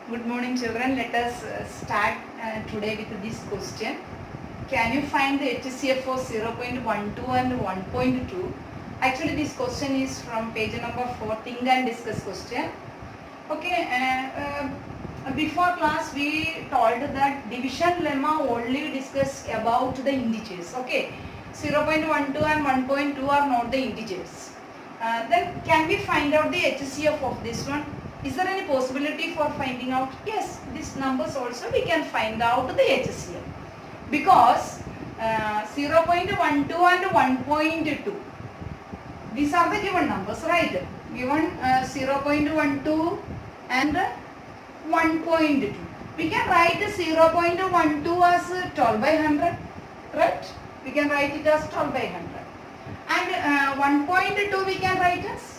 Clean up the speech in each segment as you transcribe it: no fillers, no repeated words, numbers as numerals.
Good morning children, let us start today with this question. Can you find the HCF for 0.12 and 1.2? Actually this question is from page number 4, think and discuss question. Okay, before class we told that division lemma only discuss about the integers. Okay, 0.12 and 1.2 are not the integers. Then can we find out the HCF of this one? Is there any possibility for finding out? Yes, these numbers also we can find out the HCF. Because 0.12 and 1.2, these are the given numbers, right? Given 0.12 and 1.2. We can write 0.12 as 12 by 100, right? We can write it as 12 by 100. And 1.2 we can write as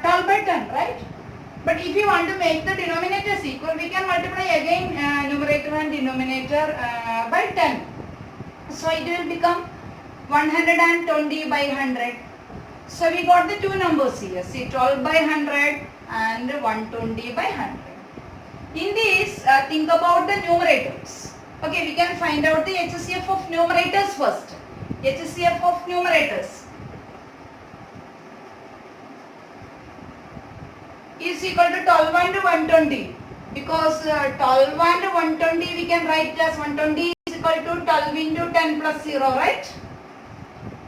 12 by 10, right? But if you want to make the denominators equal, we can multiply again numerator and denominator by 10. So it will become 120 by 100. So we got the two numbers here. See, 12 by 100 and 120 by 100. In this, think about the numerators. Okay, we can find out the HCF of numerators first. HCF of numerators is equal to 12 and 120. Because 12 and 120 we can write as 120 is equal to 12 into 10 plus 0, right?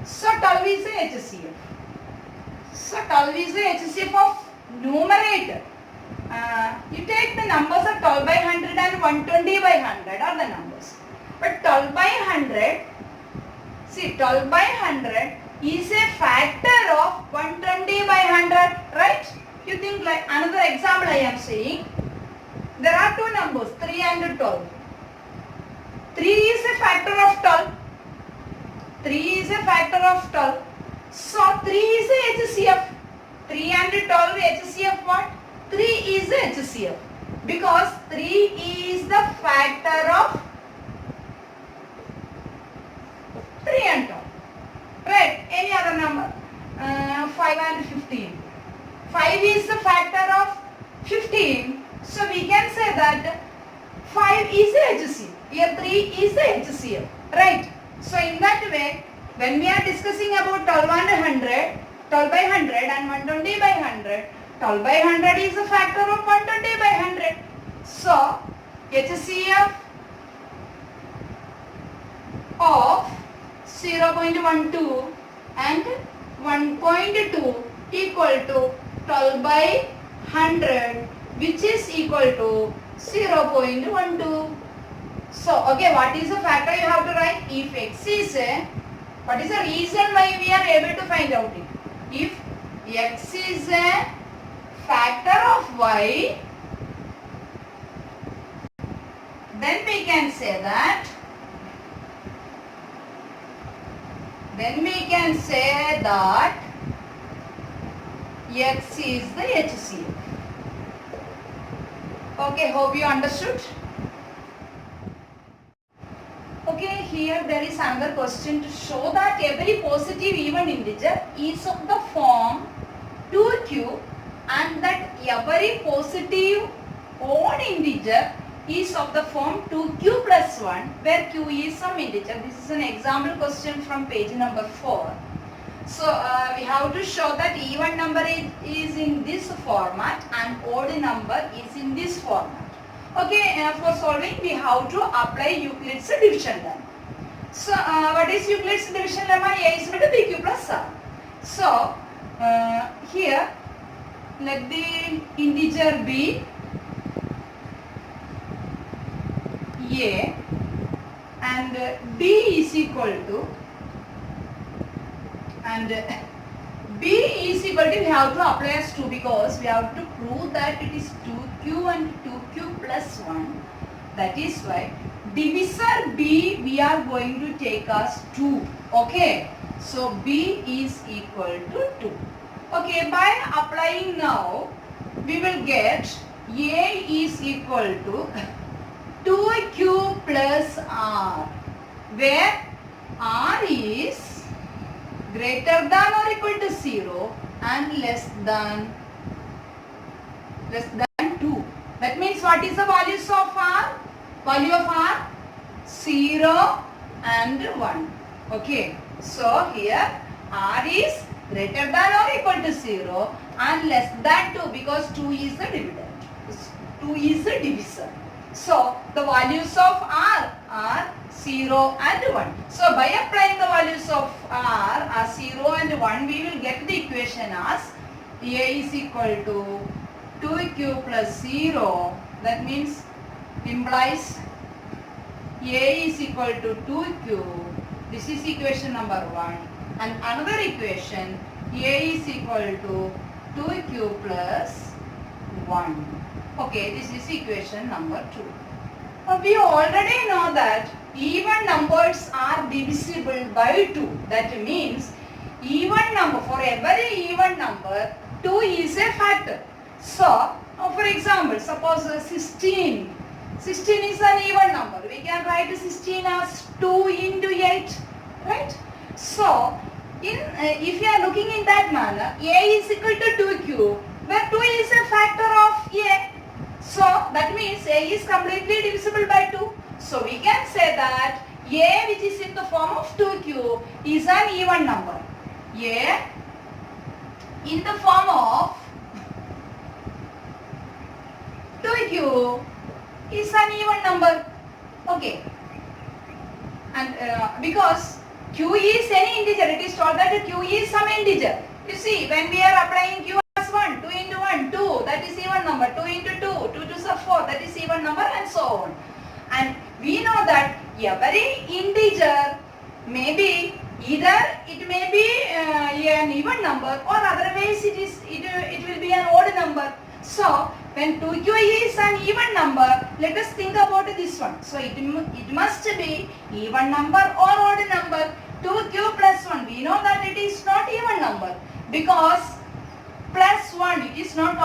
So 12 is the HCF. So 12 is the HCF of numerator. You take the numbers of 12 by 100 and 120 by 100 are the numbers. But 12 by 100, see 12 by 100 is a factor of 120 by 100, right? You think like another example I am saying. There are two numbers, 3 and 12. 3 is a factor of 12. 3 is a factor of 12. So 3 is a HCF. 3 and 12 HCF what? 3 is the HCF. Because 3 is the factor of 3 and 12. Right? Any other number? 5 and 15. 5 is the factor of 15. So we can say that 5 is the HCF. Here 3 is the HCF. Right? So in that way, when we are discussing about 12 and 100, 12 by 100 and 120 by 100, 12 by 100 is a factor of 120 by 100. So HCF of 0.12 and 1.2 equal to 12 by 100, which is equal to 0.12. So, okay, what is the factor you have to write? If x is a, what is the reason why we are able to find out it? If x is a factor of y, then we can say that x is the HCF. Okay, hope you understood. Okay, here there is another question to show that every positive even integer is of the form 2q and that every positive odd integer is of the form 2q plus 1 where q is some integer. This is an example question from page number 4. So we have to show that even number is in this format and odd number is in this format. Okay, for solving we have to apply Euclid's division lemma. So what is Euclid's division lemma? A is equal to bq plus r. So here let the integer be a and b is equal to, and b is equal to, we have to apply as 2 because we have to prove that it is 2q and 2q plus 1. That is why divisor b we are going to take as 2. Okay, so b is equal to 2. Okay, by applying now we will get a is equal to 2q plus r, where r is greater than or equal to 0 and less than 2. That means what is the values of R? Value of R? 0 and 1. Okay. So here R is greater than or equal to 0 and less than 2 because 2 is the dividend. 2 is the divisor. So the values of R are 0 and 1. So by applying the values of R as 0 and 1, we will get the equation as A is equal to 2q plus 0. That means implies A is equal to 2q. This is equation number 1. And another equation, A is equal to 2q plus 1. Okay, this is equation number 2. We already know that even numbers are divisible by 2. That means even number, for every even number, 2 is a factor. So, for example, suppose 16. 16 is an even number. We can write 16 as 2 into 8. Right? So, if you are looking in that manner, A is equal to 2q, where 2 is a factor of A. So, that means A is completely divisible by 2. So, we can say that A, which is in the form of 2q, is an even number. A in the form of 2q is an even number. Okay. And because q is any integer, it is told that q is some integer. You see, when we are applying q as 1, 2 into 1, 2, that is even number. 2 into 2, 2 to the 4, that is even number, and so on. And we know that every integer may be either it may be an even number or otherwise it will be an odd number. So when 2q is an even number, let us think about this one. So it must be even number or odd number. 2q plus 1, we know that it is not even number because plus 1, it is not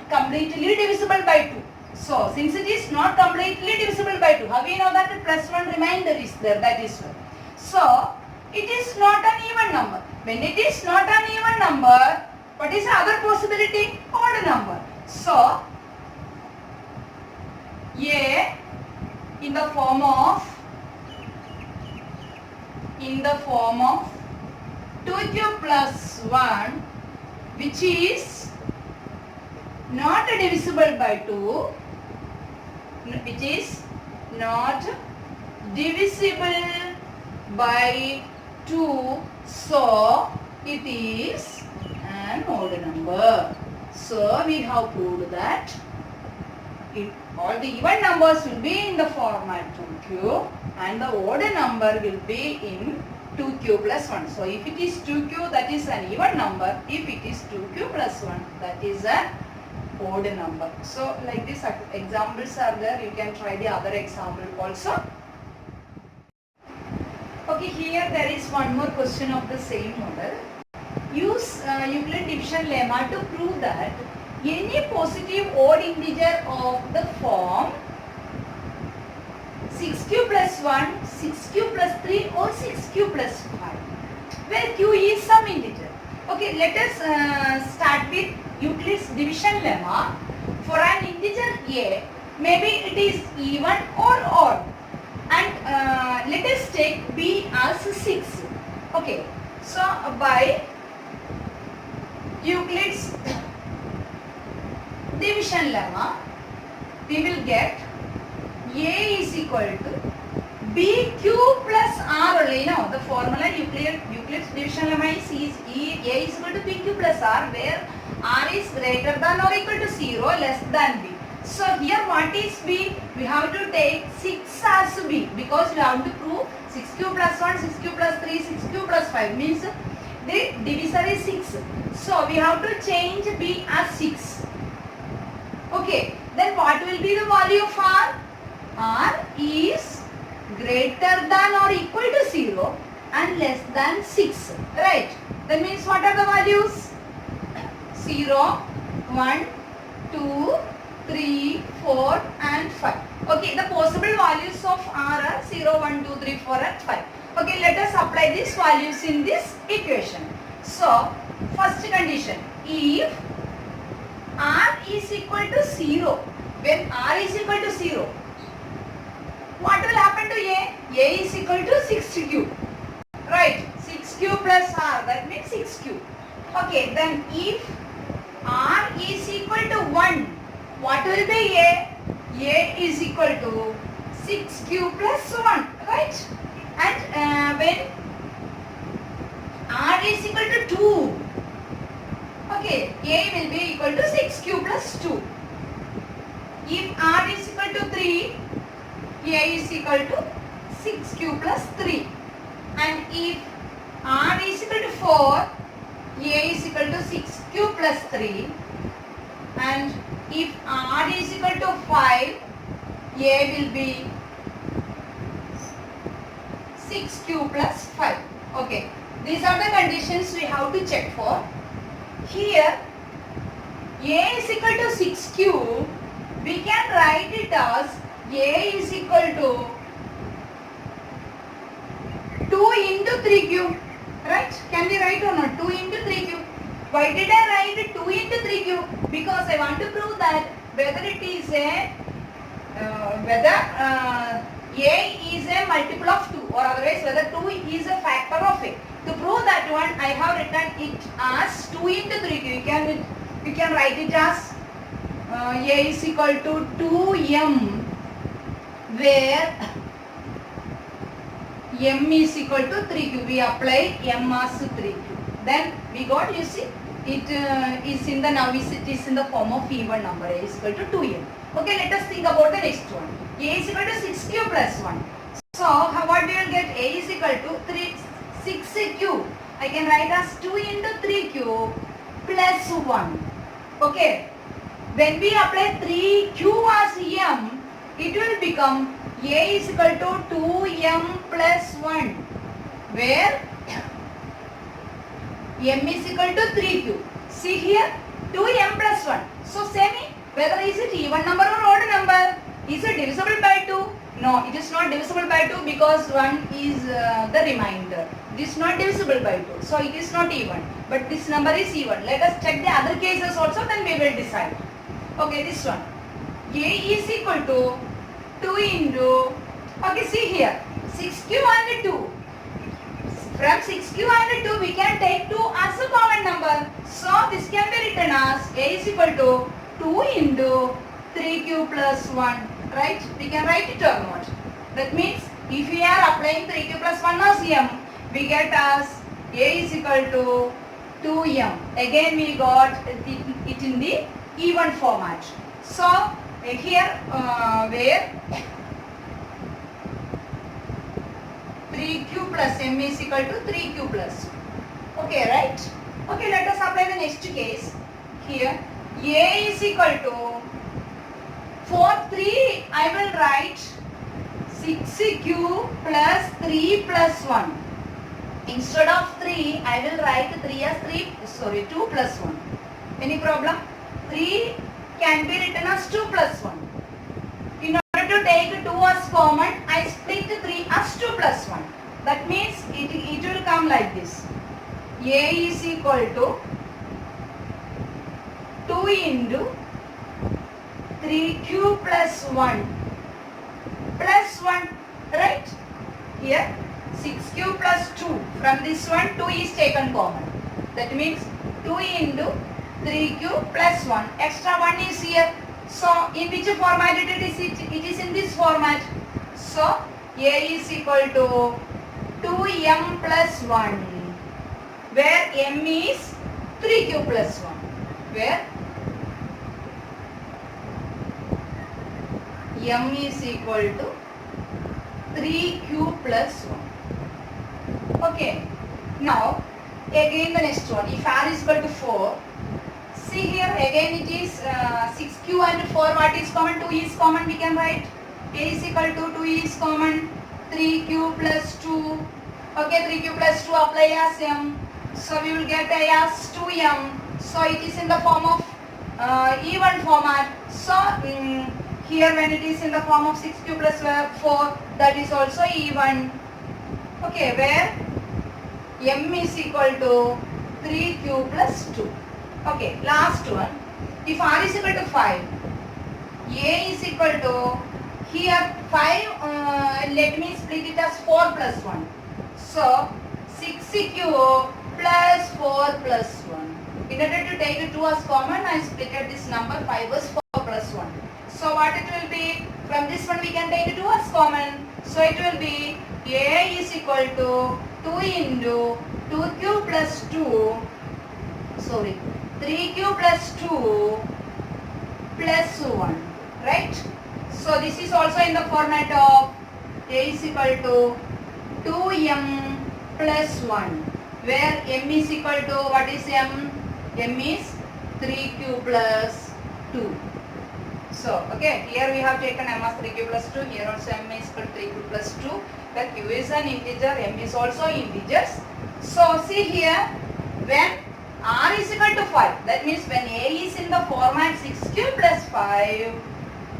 completely divisible by 2. So since it is not completely divisible by 2, how we know that plus 1 remainder is there, that is why. So it is not an even number. When it is not an even number, what is the other possibility? Odd number. So A in the form of 2q plus 1, which is not divisible by 2, which is not divisible by 2, so it is an odd number. So we have proved that all the even numbers will be in the format 2q and the odd number will be in 2q plus 1. So if it is 2q, that is an even number. If it is 2q plus 1, that is an odd number. So like this examples are there. You can try the other example also. Okay, here there is one more question of the same model. Use Euclid division lemma to prove that any positive odd integer of the form 6q plus 1, 6q plus 3 or 6q plus 5, where q is some integer. Okay, let us start with Euclid's division lemma. For an integer a, maybe it is even or odd. And let us take b as 6. Okay, so by Euclid's division lemma, we will get a is equal to bq plus r only. Now the formula Euclid's division lemma is a is equal to bq plus r, where r is greater than or equal to 0, less than b. So here what is b? We have to take 6 as b because we have to prove 6q plus 1, 6q plus 3, 6q plus 5 means the divisor is 6. So we have to change b as 6. Okay, then what will be the value of r? R is greater than or equal to 0 and less than 6. Right? That means what are the values? 0, 1, 2, 3, 4 and 5. Okay, the possible values of R are 0, 1, 2, 3, 4 and 5. Okay, let us apply these values in this equation. So, first condition, if r is equal to 0, when r is equal to 0, what will happen to a? A is equal to 6q, right? 6q plus r, that means 6q. Okay, then if r is equal to 1, what will be a? A is equal to 6q plus 1, right? And when r is equal to 2, okay, a will be equal to 6q plus 2. If r is equal to 3, a is equal to 6q plus 3. And if r is equal to 4, a is equal to 6q plus 3. And if r is equal to 5, a will be 6q plus 5. Okay, these are the conditions we have to check for. Here, a is equal to 6q, we can write it as a is equal to 2 into 3q, right? Can we write or not? 2 into 3q. Why did I write 2 into 3q? Because I want to prove that whether it is a a is a multiple of 2, or otherwise whether 2 is a factor of a. To prove that one, I have written it as 2 into 3q. You can write it as a is equal to 2m, where m is equal to 3q. We apply m as 3q. Then we got, you see, it is in the, now it is in the form of even number. A is equal to 2m. Okay, let us think about the next one. A is equal to 6q plus 1. So, what we will get? A is equal to 6q. I can write as 2 into 3q plus 1. Okay. When we apply 3q as m, it will become a is equal to 2m plus 1, where m is equal to 3q. See here, 2m plus 1. So say me, whether is it even number or odd number? Is it divisible by 2? No, it is not divisible by 2 because 1 is the remainder. It is not divisible by 2. So it is not even. But this number is even. Let us check the other cases also, then we will decide. Okay, this one. A is equal to 2 into, okay, see here, 6q and 2. From 6q and 2, we can take 2 as a common number. So this can be written as a is equal to 2 into 3q plus 1. Right? We can write it or not. That means if we are applying 3q plus 1 as m, we get as a is equal to 2m. Again we got it in the even format. So here where 3q plus m is equal to 3q plus 1. Okay, right? Okay, let us apply the next case. Here a is equal to, for 3 I will write 6q plus 3 plus 1. Instead of 3 I will write 3 as 2 plus 1. Any problem? 3 can be written as 2 plus 1. In order to take 2 as common, I split 3 as 2 plus 1. That means it will come like this. A is equal to 2 into 3q plus 1 plus 1, right? Here 6q plus 2. From this one 2 is taken common. That means 2 into 3q plus 1. Extra 1 is here. So in which format it is? It is in this format. So a is equal to 2m plus 1, where m is 3q plus 1, where m is equal to 3q plus 1. Okay. Now again the next one. If r is equal to 4, see here again it is 6q and 4. What is common? 2 is common. We can write a is equal to 2 is common. 3q plus 2. Okay, 3q plus 2 apply as m. So we will get a as 2m. So it is in the form of even format. So here when it is in the form of 6q plus 4, that is also even. Okay, where m is equal to 3q plus 2. Okay, last one. If r is equal to 5, a is equal to, here 5, let me split it as 4 plus 1. So 6q plus 4 plus 1. In order to take 2 as common, I splitted this number 5 as 4 plus 1. So what it will be? From this one we can take 2 as common. So it will be a is equal to 2 into 2q plus 2, sorry, 3q plus 2 plus 1, right? So this is also in the format of a is equal to 2m plus 1, where m is equal to, what is m? M is 3q plus 2. So, okay, here we have taken m as 3q plus 2, here also m is equal to 3q plus 2, where q is an integer, m is also integers. So, see here, when r is equal to 5, that means when a is in the format 6q plus 5,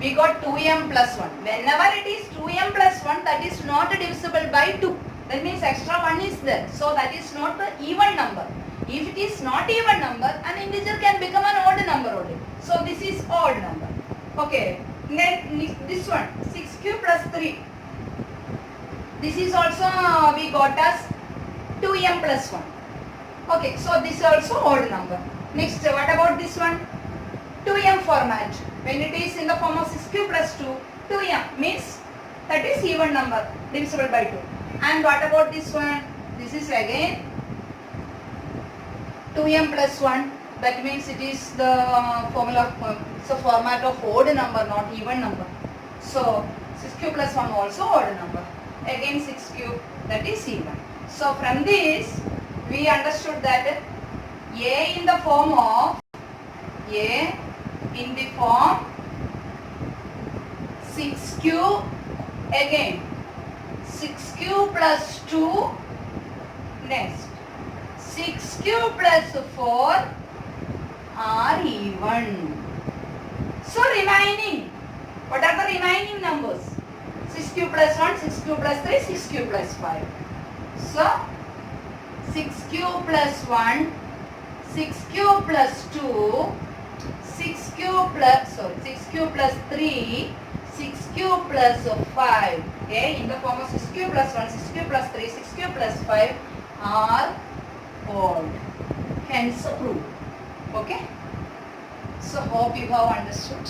we got 2m plus 1. Whenever it is 2m plus 1, that is not divisible by 2. That means extra 1 is there. So, that is not the even number. If it is not even number, an integer can become an odd number only. So, this is odd number. Okay, this one, 6q plus 3. This is also we got as 2m plus 1. Okay, so this is also odd number. Next, what about this one? 2m format. When it is in the form of 6q plus 2, 2m means that is even number, divisible by 2. And what about this one? This is again 2m plus 1. That means it is the formula, it's a format of odd number, not even number. So 6q plus 1 also odd number. Again 6q, that is even. So from this, we understood that a in the form of, a in the form 6q, again 6q plus 2, next 6q plus 4 are even. So remaining, what are the remaining numbers? 6q plus 1, 6q plus 3, 6q plus 5. So 6q plus 1, 6q plus 2, 6q plus 3, 6q plus 5. Okay, in the form of 6q plus 1, 6q plus 3, 6q plus 5 are odd. Hence proof. Okay. So hope you have understood.